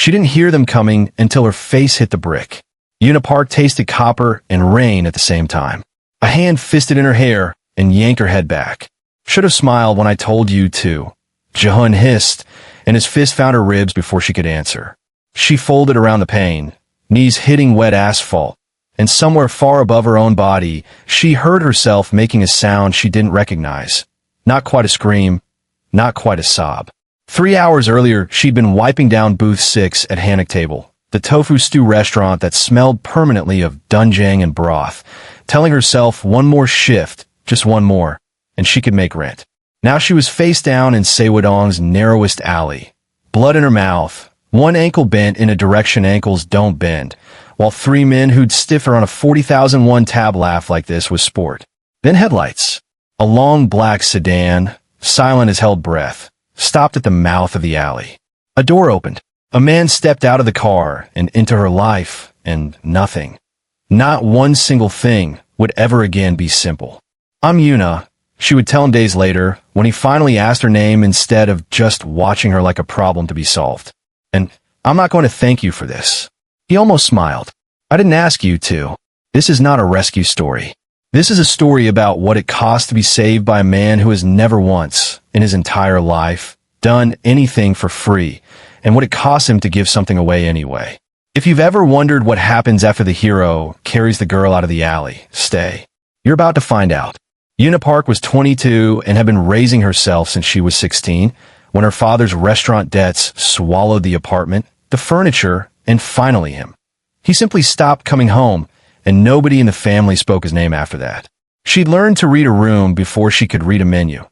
She didn't hear them coming until her face hit the brick. Yuna Park tasted copper and rain at the same time. A hand fisted in her hair and yanked her head back. Should have smiled when I told you to. Jehun hissed, and his fist found her ribs before she could answer. She folded around the pain, knees hitting wet asphalt, and somewhere far above her own body, she heard herself making a sound she didn't recognize. Not quite a scream, not quite a sob. 3 hours earlier, she'd been wiping down booth 6 at Hanok Table, the tofu stew restaurant that smelled permanently of doenjang and broth, telling herself one more shift, just one more, and she could make rent. Now she was face down in Sewodong's narrowest alley, blood in her mouth, one ankle bent in a direction ankles don't bend, while 3 men who'd stiff her on a 40,001 tab laugh like this was sport. Then headlights. A long black sedan, silent as held breath, stopped at the mouth of the alley. A door opened. A man stepped out of the car and into her life, and nothing, not one single thing, would ever again be simple. "I'm Yuna," she would tell him days later, when he finally asked her name instead of just watching her like a problem to be solved. "And I'm not going to thank you for this." He almost smiled. "I didn't ask you to. This is not a rescue story. This is a story about what it costs to be saved by a man who has never once, in his entire life, done anything for free, and what it costs him to give something away anyway. If you've ever wondered what happens after the hero carries the girl out of the alley, stay. You're about to find out." Yuna Park was 22 and had been raising herself since she was 16, when her father's restaurant debts swallowed the apartment, the furniture, and finally him. He simply stopped coming home, and nobody in the family spoke his name after that. She'd learned to read a room before she could read a menu,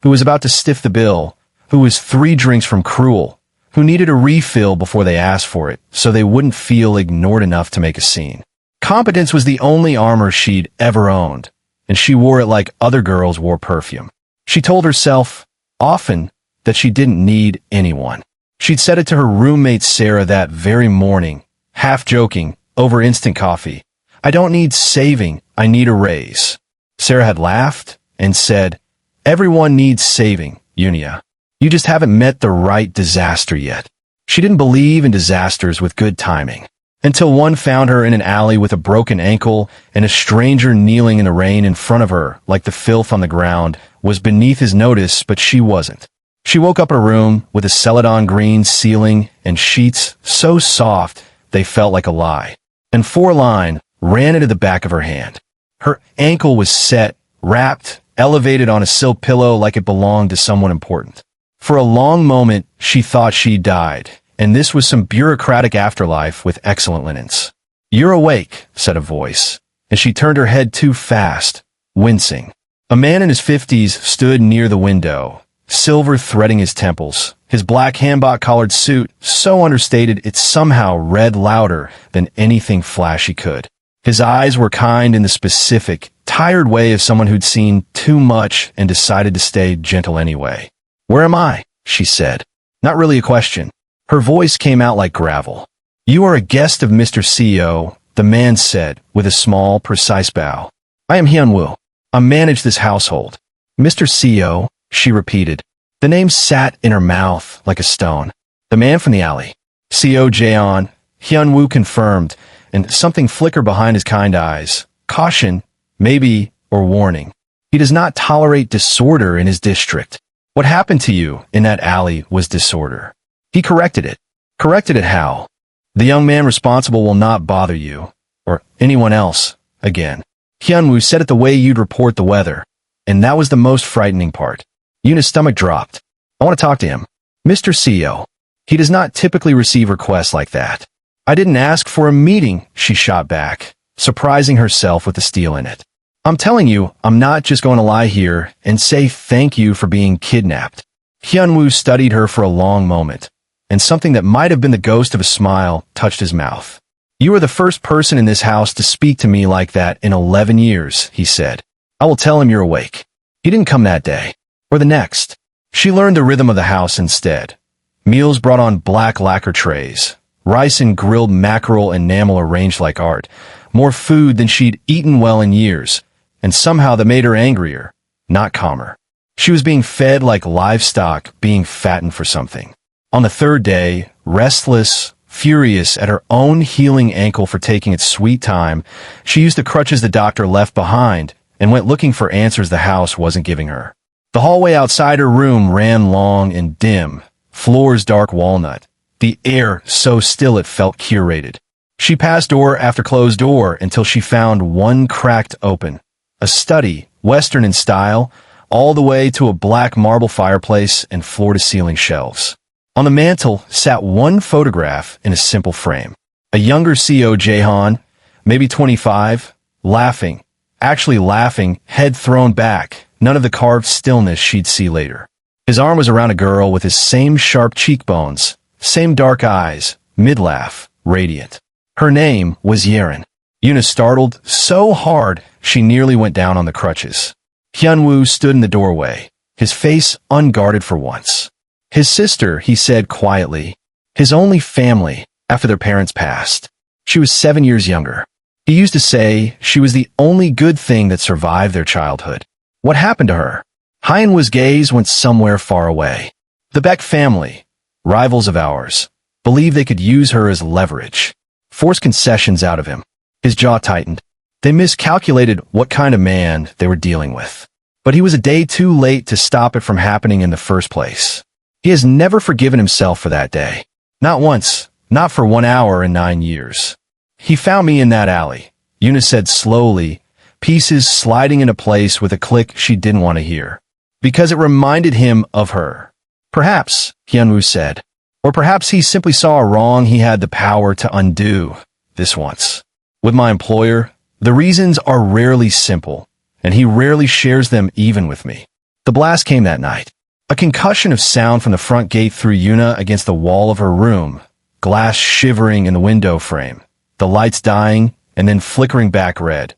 who was about to stiff the bill, who was 3 drinks from Cruel, who needed a refill before they asked for it, so they wouldn't feel ignored enough to make a scene. Competence was the only armor she'd ever owned, and she wore it like other girls wore perfume. She told herself, often, that she didn't need anyone. She'd said it to her roommate Sarah that very morning, half joking, over instant coffee. "I don't need saving, I need a raise." Sarah had laughed and said, "Everyone needs saving, Yunia. You just haven't met the right disaster yet." She didn't believe in disasters with good timing, until one found her in an alley with a broken ankle, and a stranger kneeling in the rain in front of her, like the filth on the ground, was beneath his notice, but she wasn't. She woke up in a room with a celadon green ceiling and sheets so soft they felt like a lie, and 4 line ran into the back of her hand. Her ankle was set, wrapped, elevated on a silk pillow like it belonged to someone important. For a long moment, she thought she died, and this was some bureaucratic afterlife with excellent linens. "You're awake," said a voice, and she turned her head too fast, wincing. A man in his 50s stood near the window, silver threading his temples, his black hanbok-collared suit so understated it somehow read louder than anything flashy could. His eyes were kind in the specific, tired way of someone who'd seen too much and decided to stay gentle anyway. "Where am I?" she said. Not really a question. Her voice came out like gravel. "You are a guest of Mr. CEO," the man said, with a small, precise bow. "I am Hyunwoo. I manage this household." "Mr. CEO," she repeated. The name sat in her mouth like a stone. "The man from the alley." "CEO Jaeon," Hyunwoo confirmed, and something flickered behind his kind eyes. Caution, maybe, or warning. "He does not tolerate disorder in his district. What happened to you in that alley was disorder." He corrected it. Corrected it how? "The young man responsible will not bother you, or anyone else, again." Hyunwoo said it the way you'd report the weather, and that was the most frightening part. Yuna's stomach dropped. "I want to talk to him." "Mr. CEO. He does not typically receive requests like that." "I didn't ask for a meeting," she shot back, surprising herself with the steel in it. "I'm telling you, I'm not just going to lie here and say thank you for being kidnapped." Hyunwoo studied her for a long moment, and something that might have been the ghost of a smile touched his mouth. "You are the first person in this house to speak to me like that in 11 years, he said. "I will tell him you're awake." He didn't come that day, or the next. She learned the rhythm of the house instead. Meals brought on black lacquer trays, rice and grilled mackerel enamel arranged like art, more food than she'd eaten well in years, and somehow that made her angrier, not calmer. She was being fed like livestock being fattened for something. On the third day, restless, furious at her own healing ankle for taking its sweet time, she used the crutches the doctor left behind and went looking for answers the house wasn't giving her. The hallway outside her room ran long and dim, floors dark walnut, the air so still it felt curated. She passed door after closed door until she found one cracked open. A study, Western in style, all the way to a black marble fireplace and floor-to-ceiling shelves. On the mantel sat one photograph in a simple frame. A younger Seo Jae-han, maybe 25, laughing, actually laughing, head thrown back, none of the carved stillness she'd see later. His arm was around a girl with his same sharp cheekbones, same dark eyes, mid-laugh, radiant. Her name was Yeren. Yuna startled so hard she nearly went down on the crutches. Hyunwoo stood in the doorway, his face unguarded for once. His sister, he said quietly, his only family after their parents passed. She was 7 years younger. He used to say she was the only good thing that survived their childhood. What happened to her? Hyunwoo's gaze went somewhere far away. The Beck family, rivals of ours, believed they could use her as leverage, force concessions out of him. His jaw tightened. They miscalculated what kind of man they were dealing with. But he was a day too late to stop it from happening in the first place. He has never forgiven himself for that day. Not once, not for 1 hour in 9 years. He found me in that alley, Yuna said slowly, pieces sliding into place with a click she didn't want to hear. Because it reminded him of her. Perhaps, Hyunwoo said. Or perhaps he simply saw a wrong he had the power to undo, this once. With my employer, the reasons are rarely simple, and he rarely shares them even with me. The blast came that night. A concussion of sound from the front gate threw Yuna against the wall of her room, glass shivering in the window frame, the lights dying and then flickering back red.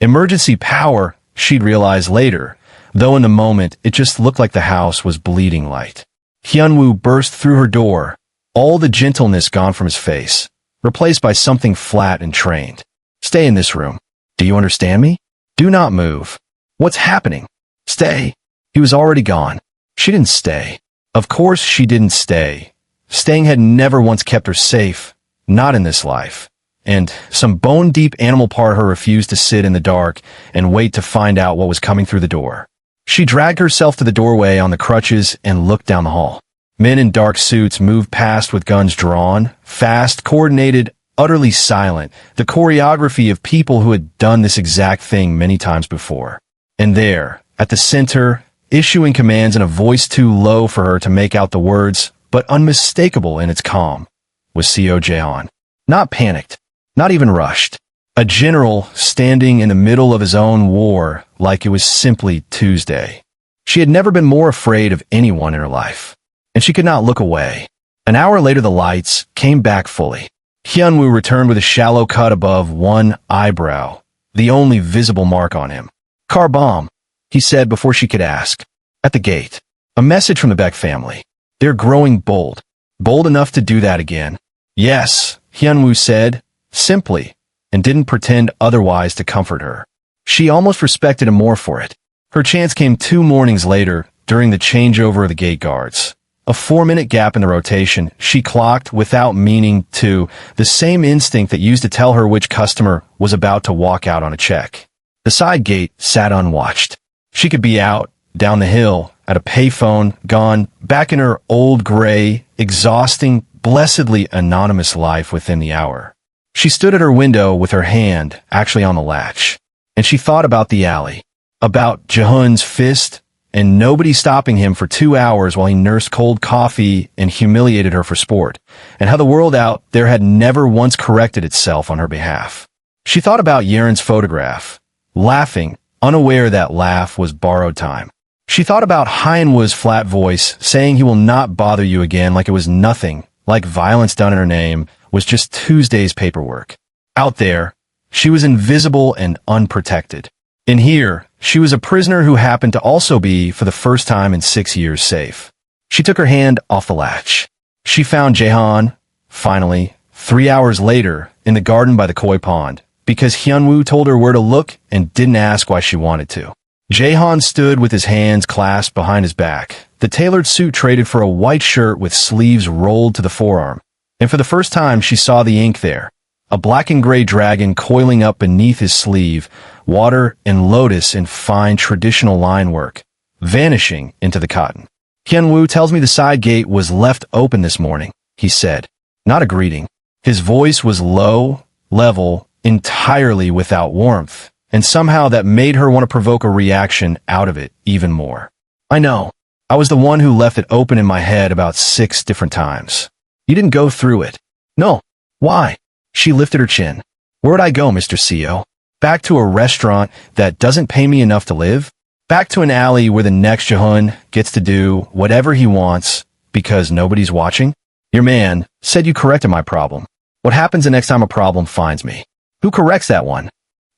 Emergency power, she'd realize later, though in the moment it just looked like the house was bleeding light. Hyunwoo burst through her door, all the gentleness gone from his face, replaced by something flat and trained. Stay in this room. Do you understand me? Do not move. What's happening? Stay. He was already gone. She didn't stay. Of course she didn't stay. Staying had never once kept her safe, not in this life. And some bone-deep animal part of her refused to sit in the dark and wait to find out what was coming through the door. She dragged herself to the doorway on the crutches and looked down the hall. Men in dark suits moved past with guns drawn, fast, coordinated, utterly silent, the choreography of people who had done this exact thing many times before. And there, at the center, issuing commands in a voice too low for her to make out the words, but unmistakable in its calm, was Seo Jae-han. Not panicked, not even rushed. A general standing in the middle of his own war like it was simply Tuesday. She had never been more afraid of anyone in her life, and she could not look away. An hour later the lights came back fully. Hyunwoo returned with a shallow cut above one eyebrow, the only visible mark on him. Car bomb, he said before she could ask. At the gate, a message from the Beck family. They're growing bold. Bold enough to do that again. Yes, Hyunwoo said, simply, and didn't pretend otherwise to comfort her. She almost respected him more for it. Her chance came 2 mornings later, during the changeover of the gate guards. A 4-minute gap in the rotation, she clocked without meaning to, the same instinct that used to tell her which customer was about to walk out on a check. The side gate sat unwatched. She could be out, down the hill, at a payphone, gone, back in her old gray, exhausting, blessedly anonymous life within the hour. She stood at her window with her hand actually on the latch, and she thought about the alley, about Jaehoon's fist, and nobody stopping him for 2 hours while he nursed cold coffee and humiliated her for sport, and how the world out there had never once corrected itself on her behalf. She thought about Yeren's photograph, laughing, unaware that laugh was borrowed time. She thought about Hyunwoo's flat voice saying he will not bother you again like it was nothing, like violence done in her name was just Tuesday's paperwork. Out there, she was invisible and unprotected. In here, she was a prisoner who happened to also be, for the first time in 6 years, safe. She took her hand off the latch. She found Jae-han, finally, 3 hours later, in the garden by the koi pond, because Hyunwoo told her where to look and didn't ask why she wanted to. Jaehan stood with his hands clasped behind his back, the tailored suit traded for a white shirt with sleeves rolled to the forearm. And for the first time she saw the ink there. A black and gray dragon coiling up beneath his sleeve, water and lotus in fine traditional line work, vanishing into the cotton. Hyunwoo tells me the side gate was left open this morning, he said. Not a greeting. His voice was low, level, entirely without warmth, and somehow that made her want to provoke a reaction out of it even more. I know. I was the one who left it open in my head about 6 different times. You didn't go through it. No. Why? She lifted her chin. Where'd I go, Mr. CEO? Back to a restaurant that doesn't pay me enough to live? Back to an alley where the next Jehun gets to do whatever he wants because nobody's watching? Your man said you corrected my problem. What happens the next time a problem finds me? Who corrects that one?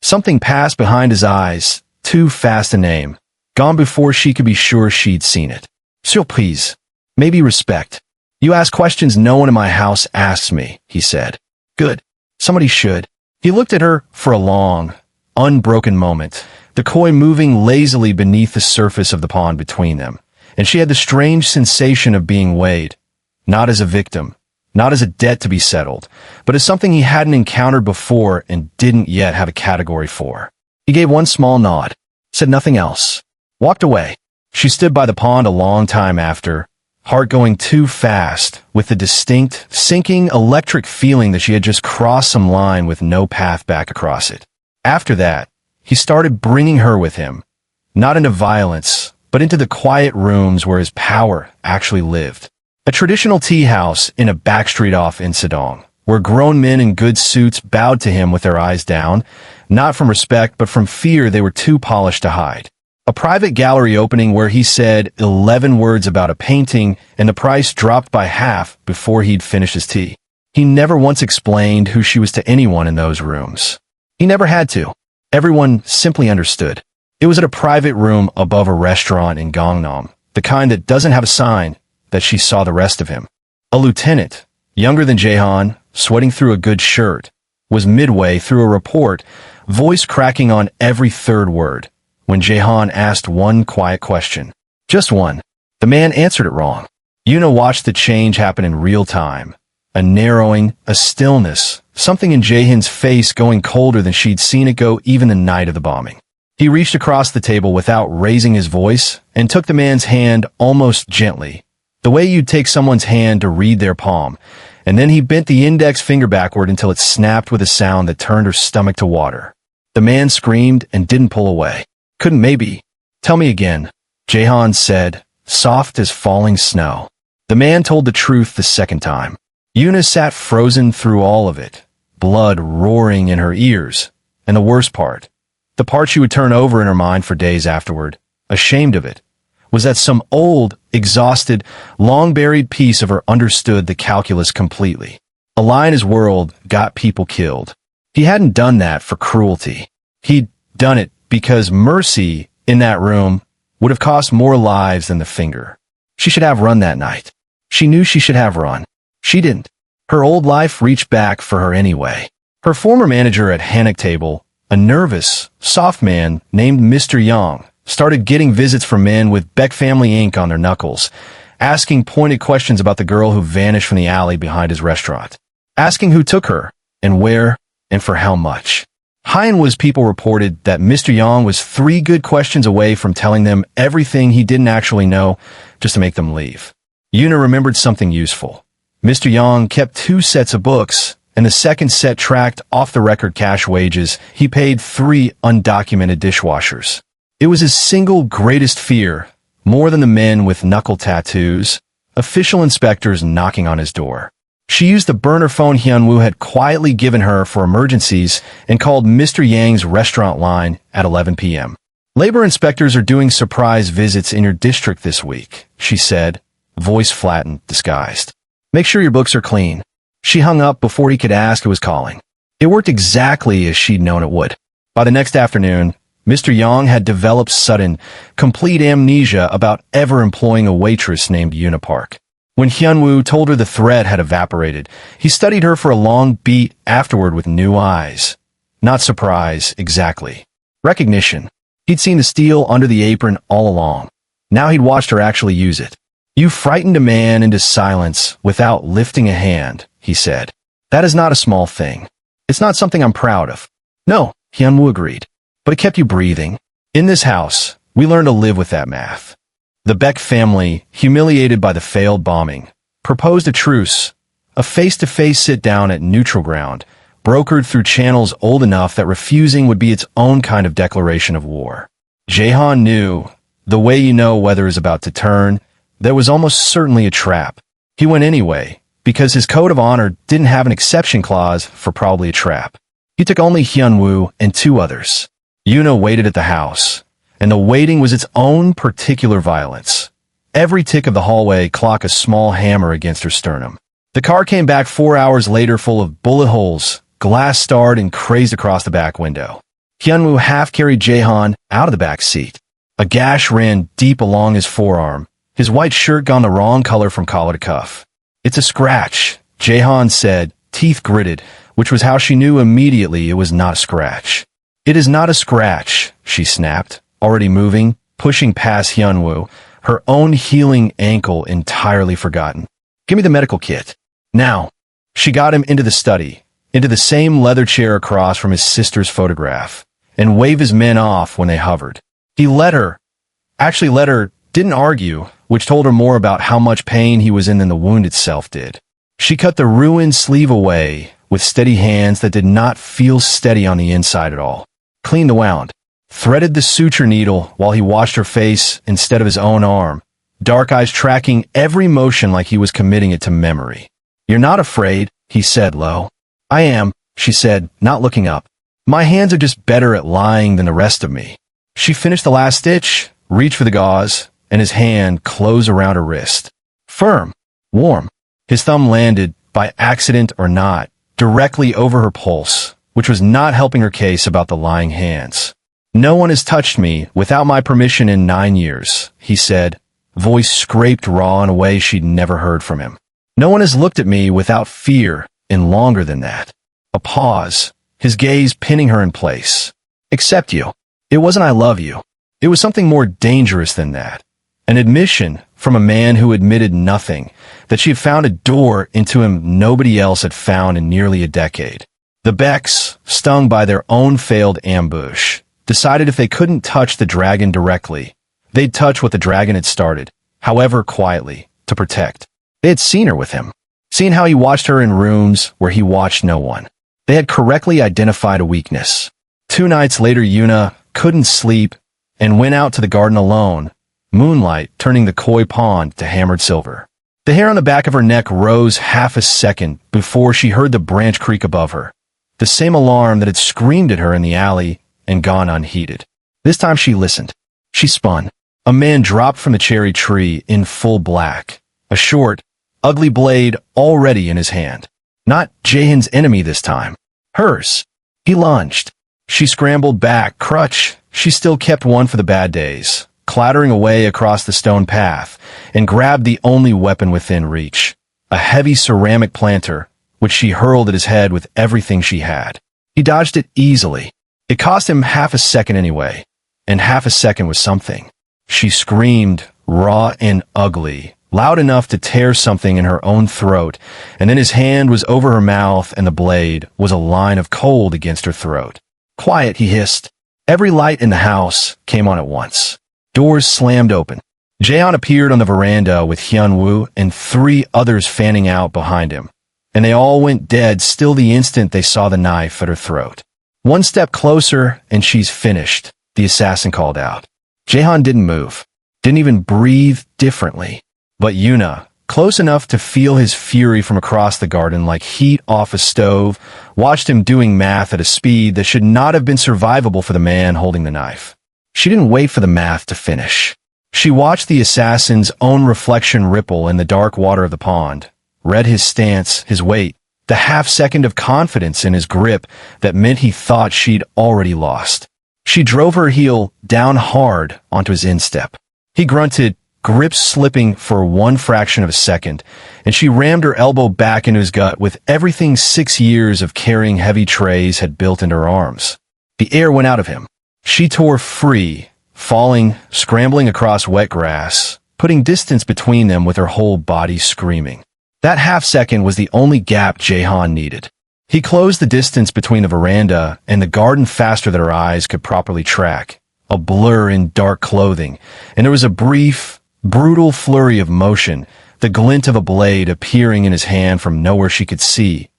Something passed behind his eyes, too fast to name, gone before she could be sure she'd seen it. Surprise. Maybe respect. You ask questions no one in my house asks me, he said. Good. Somebody should. He looked at her for a long, unbroken moment, the koi moving lazily beneath the surface of the pond between them, and she had the strange sensation of being weighed, not as a victim, not as a debt to be settled, but as something he hadn't encountered before and didn't yet have a category for. He gave one small nod, said nothing else, walked away. She stood by the pond a long time after, heart going too fast, with the distinct, sinking electric feeling that she had just crossed some line with no path back across it. After that, he started bringing her with him, not into violence, but into the quiet rooms where his power actually lived. A traditional tea house in a backstreet off in Sedong, where grown men in good suits bowed to him with their eyes down, not from respect but from fear they were too polished to hide. A private gallery opening where he said 11 words about a painting and the price dropped by half before he'd finished his tea. He never once explained who she was to anyone in those rooms. He never had to. Everyone simply understood. It was at a private room above a restaurant in Gangnam, the kind that doesn't have a sign, that she saw the rest of him. A lieutenant, younger than Jaehan, sweating through a good shirt, was midway through a report, voice cracking on every third word, when Jaehan asked one quiet question. Just one. The man answered it wrong. Yuna watched the change happen in real time. A narrowing, a stillness, something in Jaehan's face going colder than she'd seen it go even the night of the bombing. He reached across the table without raising his voice and took the man's hand almost gently, the way you'd take someone's hand to read their palm, and then he bent the index finger backward until it snapped with a sound that turned her stomach to water. The man screamed and didn't pull away. Couldn't maybe. Tell me again, Jaehan said, soft as falling snow. The man told the truth the second time. Yuna sat frozen through all of it, blood roaring in her ears, and the worst part, the part she would turn over in her mind for days afterward, ashamed of it, was that some old, exhausted, long-buried piece of her understood the calculus completely. A lie in his world got people killed. He hadn't done that for cruelty. He'd done it because mercy in that room would have cost more lives than the finger. She should have run that night. She knew she should have run. She didn't. Her old life reached back for her anyway. Her former manager at Hannock Table, a nervous, soft man named Mr. Yang, started getting visits from men with Beck family ink on their knuckles, asking pointed questions about the girl who vanished from the alley behind his restaurant, asking who took her, and where, and for how much. Hyenwa's people reported that Mr. Yang was 3 good questions away from telling them everything he didn't actually know, just to make them leave. Yuna remembered something useful. Mr. Yang kept 2 sets of books, and the second set tracked off-the-record cash wages he paid 3 undocumented dishwashers. It was his single greatest fear, more than the men with knuckle tattoos, official inspectors knocking on his door. She used the burner phone Hyunwoo had quietly given her for emergencies and called Mr. Yang's restaurant line at 11 p.m. Labor inspectors are doing surprise visits in your district this week, she said, voice flattened, disguised. Make sure your books are clean. She hung up before he could ask who was calling. It worked exactly as she'd known it would. By the next afternoon, Mr. Yang had developed sudden, complete amnesia about ever employing a waitress named Yuna Park. When Hyunwoo told her the threat had evaporated, he studied her for a long beat afterward with new eyes. Not surprise, exactly. Recognition. He'd seen the steel under the apron all along. Now he'd watched her actually use it. "You frightened a man into silence without lifting a hand," he said. "That is not a small thing. It's not something I'm proud of." "No," Hyunwoo agreed. "But it kept you breathing. In this house, we learned to live with that math." The Beck family, humiliated by the failed bombing, proposed a truce, a face-to-face sit-down at neutral ground, brokered through channels old enough that refusing would be its own kind of declaration of war. Jaehan knew, the way you know weather is about to turn, there was almost certainly a trap. He went anyway, because his code of honor didn't have an exception clause for probably a trap. He took only Hyunwoo and 2 others. Yuna waited at the house, and the waiting was its own particular violence. Every tick of the hallway clocked a small hammer against her sternum. The car came back 4 hours later full of bullet holes, glass starred and crazed across the back window. Hyunwoo half-carried Jaehan out of the back seat. A gash ran deep along his forearm, his white shirt gone the wrong color from collar to cuff. "It's a scratch," Jaehan said, teeth gritted, which was how she knew immediately it was not a scratch. "It is not a scratch," she snapped, already moving, pushing past Hyunwoo, her own healing ankle entirely forgotten. "Give me the medical kit. Now." She got him into the study, into the same leather chair across from his sister's photograph, and waved his men off when they hovered. He let her, didn't argue, which told her more about how much pain he was in than the wound itself did. She cut the ruined sleeve away with steady hands that did not feel steady on the inside at all, cleaned the wound, threaded the suture needle while he watched her face instead of his own arm, dark eyes tracking every motion like he was committing it to memory. "You're not afraid," he said low. "I am," she said, not looking up. "My hands are just better at lying than the rest of me." She finished the last stitch, reached for the gauze, and his hand closed around her wrist. Firm, warm. His thumb landed, by accident or not, directly over her pulse, which was not helping her case about the lying hands. "No one has touched me without my permission in 9 years, he said, voice scraped raw in a way she'd never heard from him. "No one has looked at me without fear in longer than that." A pause, his gaze pinning her in place. "Except you. It wasn't I love you. It was something more dangerous than that. An admission from a man who admitted nothing, that she had found a door into him nobody else had found in nearly a decade. The Becks, stung by their own failed ambush, decided if they couldn't touch the dragon directly, they'd touch what the dragon had started, however quietly, to protect. They had seen her with him, seen how he watched her in rooms where he watched no one. They had correctly identified a weakness. 2 nights later, Yuna couldn't sleep and went out to the garden alone, moonlight turning the koi pond to hammered silver. The hair on the back of her neck rose half a second before she heard the branch creak above her, the same alarm that had screamed at her in the alley and gone unheeded. This time she listened. She spun. A man dropped from the cherry tree in full black, a short, ugly blade already in his hand. Not Jaehan's enemy this time. Hers. He lunged. She scrambled back, crutch. She still kept one for the bad days, clattering away across the stone path, and grabbed the only weapon within reach, a heavy ceramic planter, which she hurled at his head with everything she had. He dodged it easily. It cost him half a second anyway, and half a second was something. She screamed, raw and ugly, loud enough to tear something in her own throat, and then his hand was over her mouth and the blade was a line of cold against her throat. "Quiet," he hissed. Every light in the house came on at once. Doors slammed open. Jaehan appeared on the veranda with Hyunwoo and 3 others fanning out behind him, and they all went dead still the instant they saw the knife at her throat. "One step closer and she's finished," the assassin called out. Jaehan didn't move, didn't even breathe differently. But Yuna, close enough to feel his fury from across the garden like heat off a stove, watched him doing math at a speed that should not have been survivable for the man holding the knife. She didn't wait for the math to finish. She watched the assassin's own reflection ripple in the dark water of the pond, read his stance, his weight, the half-second of confidence in his grip that meant he thought she'd already lost. She drove her heel down hard onto his instep. He grunted, grip slipping for 1 fraction of a second, and she rammed her elbow back into his gut with everything 6 years of carrying heavy trays had built into her arms. The air went out of him. She tore free, falling, scrambling across wet grass, putting distance between them with her whole body screaming. That half-second was the only gap Jahan needed. He closed the distance between the veranda and the garden faster than her eyes could properly track, a blur in dark clothing, and there was a brief, brutal flurry of motion, the glint of a blade appearing in his hand from nowhere she could see,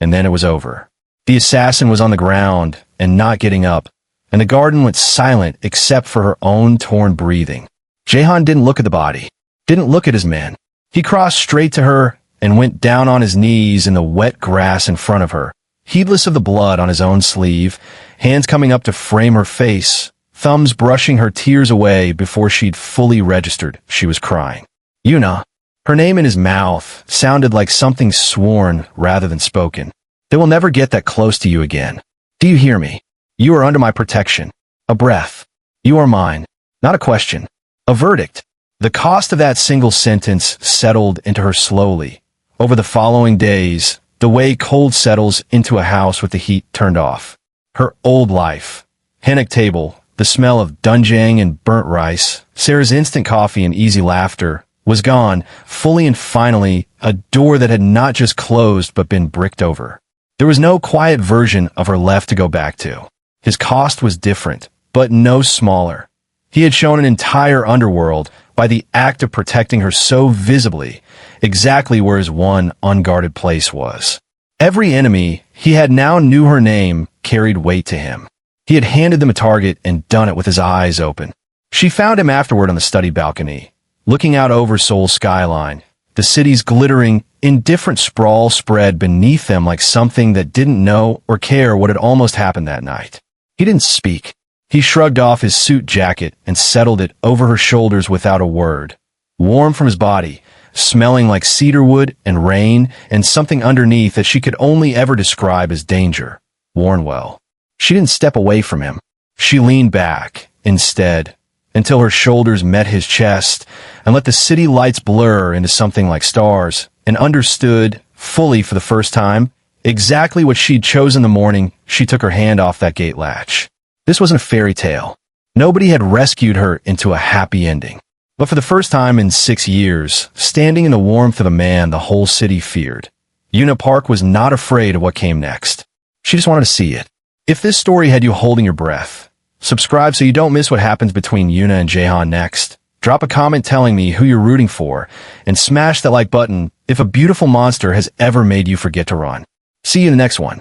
and then it was over. The assassin was on the ground and not getting up, and the garden went silent except for her own torn breathing. Jahan didn't look at the body, didn't look at his man. He crossed straight to her and went down on his knees in the wet grass in front of her, heedless of the blood on his own sleeve, hands coming up to frame her face, thumbs brushing her tears away before she'd fully registered she was crying. Yuna. Her name in his mouth sounded like something sworn rather than spoken. They will never get that close to you again. Do you hear me? You are under my protection. A breath. You are mine. Not a question. A verdict. The cost of that single sentence settled into her slowly. Over the following days, the way cold settles into a house with the heat turned off. Her old life. Hennock table, the smell of doenjang and burnt rice, Sarah's instant coffee and easy laughter, was gone, fully and finally, a door that had not just closed but been bricked over. There was no quiet version of her left to go back to. His cost was different, but no smaller. He had shown an entire underworld by the act of protecting her so visibly, exactly where his one unguarded place was. Every enemy he had now knew her name carried weight to him. He had handed them a target and done it with his eyes open. She found him afterward on the study balcony, looking out over Seoul's skyline, the city's glittering, indifferent sprawl spread beneath them like something that didn't know or care what had almost happened that night. He didn't speak. He shrugged off his suit jacket and settled it over her shoulders without a word. Warm from his body, smelling like cedarwood and rain and something underneath that she could only ever describe as danger. Worn well. She didn't step away from him. She leaned back, instead, until her shoulders met his chest and let the city lights blur into something like stars, and understood, fully for the first time, exactly what she'd chosen the morning she took her hand off that gate latch. This wasn't a fairy tale. Nobody had rescued her into a happy ending. But for the first time in 6 years, standing in the warmth of a man the whole city feared, Yuna Park was not afraid of what came next. She just wanted to see it. If this story had you holding your breath, subscribe so you don't miss what happens between Yuna and Jahan next. Drop a comment telling me who you're rooting for, and smash that like button if a beautiful monster has ever made you forget to run. See you in the next one.